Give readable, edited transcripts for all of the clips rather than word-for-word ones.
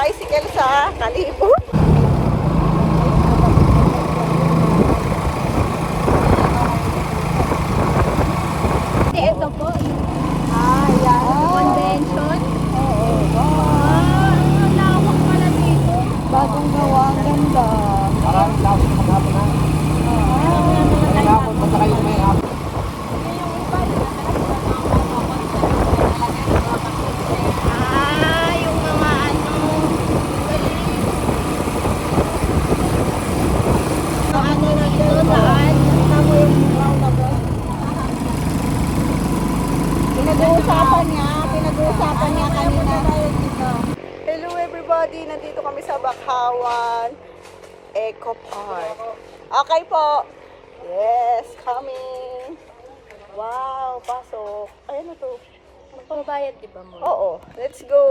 tricycle sa Kalibo. Ito po, Yan. convention. Oo. Ang lawak pala dito. Bagong gawa. Ang ganda. Maraming tao sa maghapon na. Maghapon, punta kayo may hapon. Yung mga ano na dito, daan. Pinag-uusapan niya kanina. Hello everybody, nandito kami sa Bakawan Eco Park. Okay po. Yes, coming. Wow, pasok. Ayan na to. Magpabayad, di ba mo? Oo, let's go.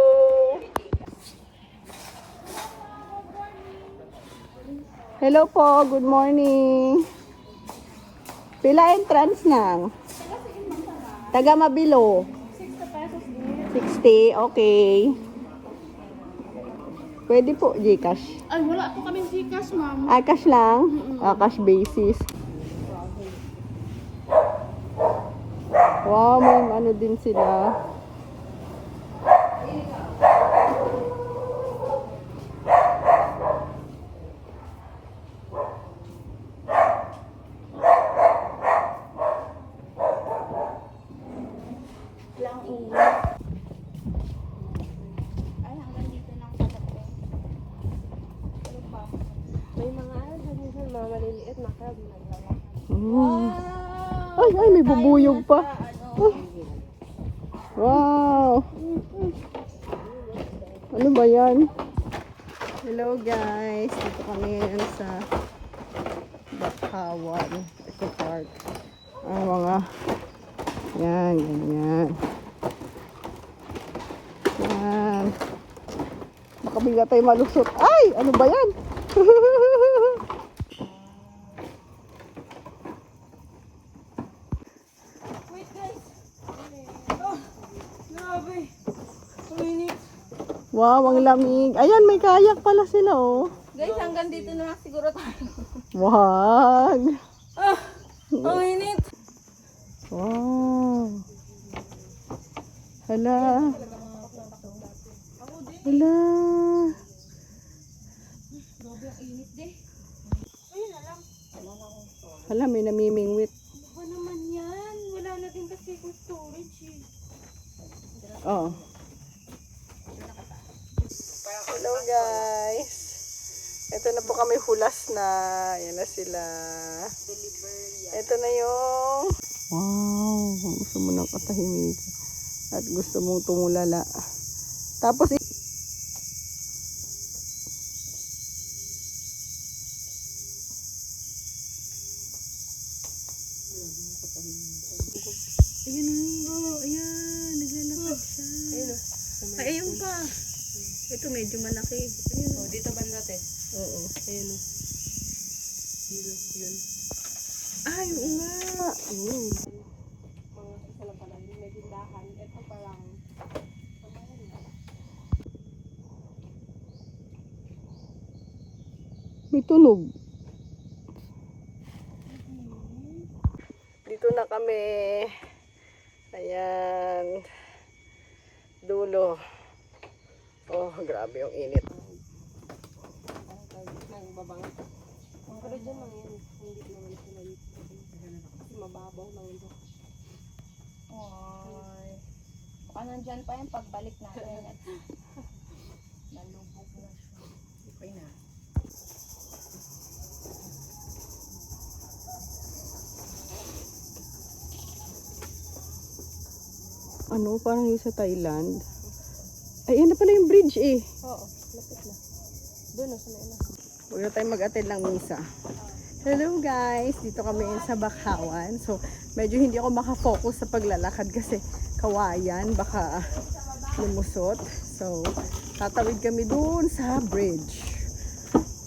Hello po, good morning. Pila entrance nang? Taga Mabilo. 60, okay. Pwede po, Gcash. Ay, wala po kaming Gcash, ma'am. Ah, cash lang? Ah, cash basis. Wow, may ano din sila. Lang ingat. Ay, hanggang dito lang sa tabi. Ano pa? May mga minsan mga maliliit na crab naglalakad. Ay, ay, may bubuyog pa. Wow! Ano ba yan? Hello guys! Dito kami ngayon sa Bakawan Eco Park. Mga yan, ganyan. Yan. Baka bigla tayo malusot. Ay! Ano ba yan? Wait guys! Oh, grabe! Kuminit. Wow, ang lamig. Ayan, may kayak pala sila, oh. Guys, hanggang dito na lang siguro tayo. Wag. Ang init! Wow. Hala. Hala. Grabe ang init de. Ayun na lang. Hala, may namimingwit. Ano ba naman yan? Wala na din kasi kung storage eh. Oh. Hello guys. Ito na po kami hulas na. Ayan na sila. Ito na yung... Wow. Kung gusto mo ng katahimik at gusto mong tumulala. Tapos ayan o, ayan, naglalakad siya. Ay, ayun pa. Ito medyo malaki. Ayun o. Dito banda te. Oo. Ayun o. Yun. Ay, oo nga. Mga isa lang pala. May tindahan. Ito pa lang. May tunog. Dito na kami. Ayan. Dulo. Oh, grabe yung init. Nang babang. Pero dyan lang yan. Hindi naman sila dito. Kasi mababaw lang ito. Ay. Baka nandyan pa yan pagbalik natin. Nalubog na siya. Okay na. Ano, parang yung sa Thailand. Ay, yan na pala yung bridge eh. Oo, lapit na. Doon na, sa may na. Huwag na tayo mag-attend ng misa. Hello guys! Dito kami sa Bakawan. So, medyo hindi ako makafocus sa paglalakad kasi kawayan, baka lumusot. So, tatawid kami dun sa bridge.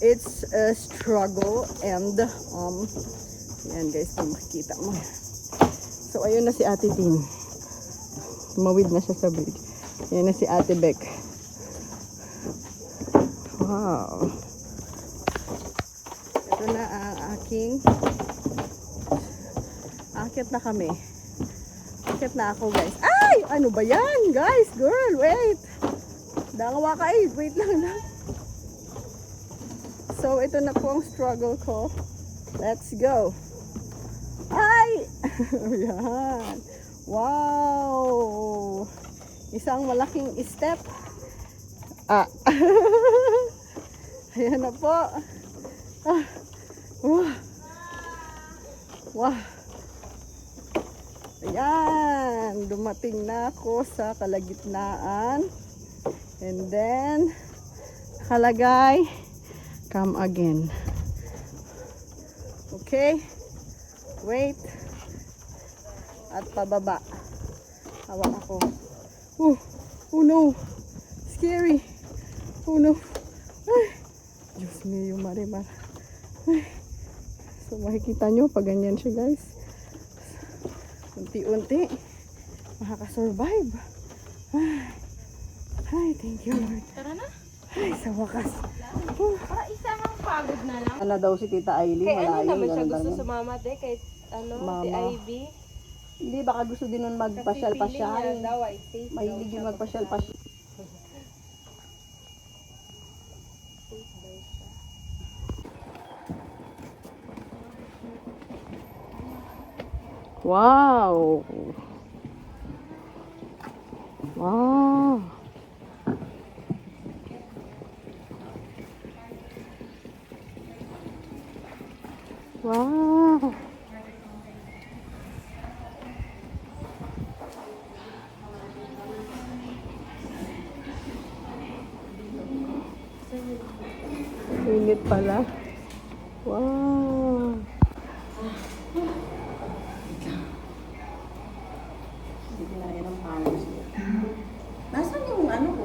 It's a struggle and yan guys, kung makikita mo. So, ayun na si Ate Tin. Tumawid na siya sa bridge. Yan na si Ate Beck. Wow. Ito na ang aking akit na kami. Akit na ako, guys. Ay! Ano ba yan, guys? Girl, wait! Dangawa ka eh. Wait lang. So, ito na po ang struggle ko. Let's go! Ay! Ayan. Wow! Isang malaking step. Ayan na po. Wow! Ayan, dumating na ako sa kalagitnaan. And then, nakalagay, come again. Okay? Wait. At pababa. Hawak ako. Oh no. Scary. Oh no. Ay. Diyos me, yung marimar. Ay. So, makikita nyo, pag ganyan siya, guys. Unti-unti makakasurvive. Ay, thank you, Lord. Tara na. Ay, sa wakas. Para isang pagod na lang. Ano daw si Tita Aileen? Kay ano Malayo, naman siya ganun gusto ganun. sumama de kay ano, Mama. si Ivy. Hindi, baka gusto din nun Kasi feeling magpasyal-pasyal. niya daw ay safe. Mahilig yung magpasyal-pasyal. Wow! Wow! Wow! Init pala. Wow! Hindi kinaya ng pangis. Nasaan yung ano ko?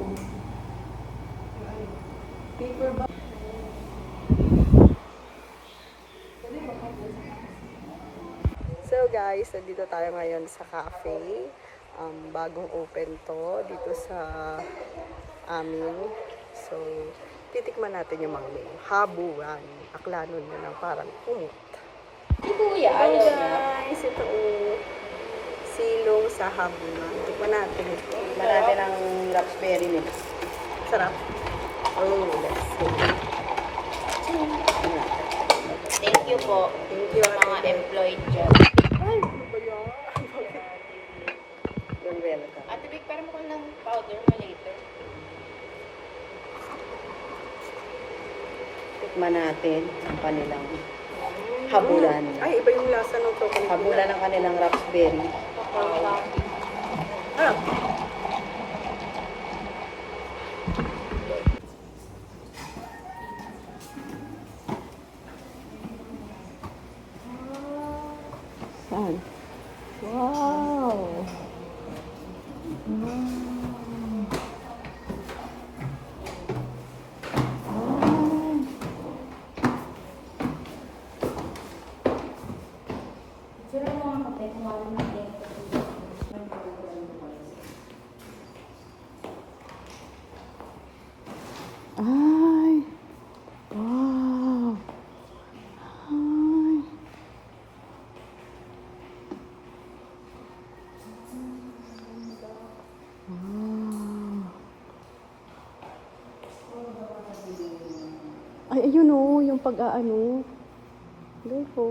Paper ba? So guys, nandito tayo ngayon sa cafe. Bagong open to dito sa amin. So, titikman natin yung mga menu. Habuan. Aklanon yun ang parang kumot. Kuya, Hello guys, ito silong sa habuan. Tikman natin ito. Marami ng raspberry mix. Sarap. Oh, let's see. Thank you po Thank you, sa mga ate. employed dyan. Ay, ano ba yan? You're welcome. Ate Vic, para mo ko ng powder mo later. Tikman natin ang kanilang habulan. Ay, iba yung lasa ng to. Habulan ng kanilang raspberry. Harap. Saan? Wow! Sira mo ang kape kung wala na Ay! Wow! Ay! Wow! Ay, ayun o, yung pag-aano. Go po.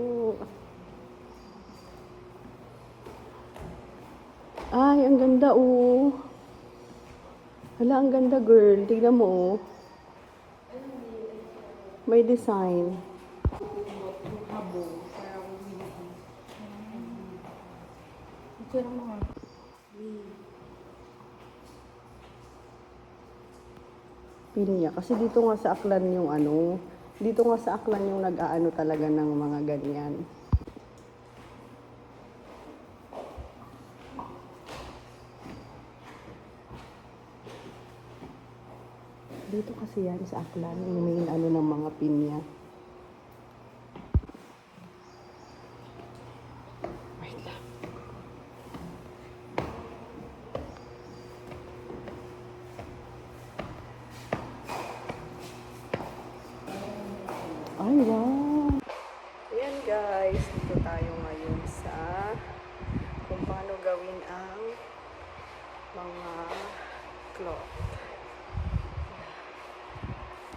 Ay, ang ganda oh. Hala, ang ganda girl. Tignan mo oh. May design. Sira mo nga. Pili niya. Kasi dito nga sa Aklan yung ano. Dito nga sa Aklan yung nag-aano talaga ng mga ganyan. Dito kasi yan sa Aklan, yung may ano ng mga pinya. Wait lang. mga cloth.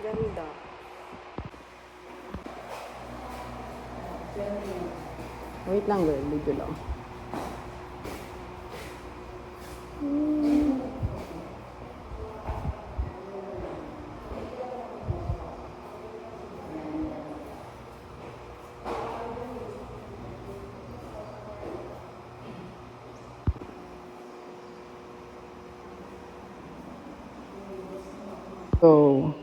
Ganda. Wait lang girl, video lang. So,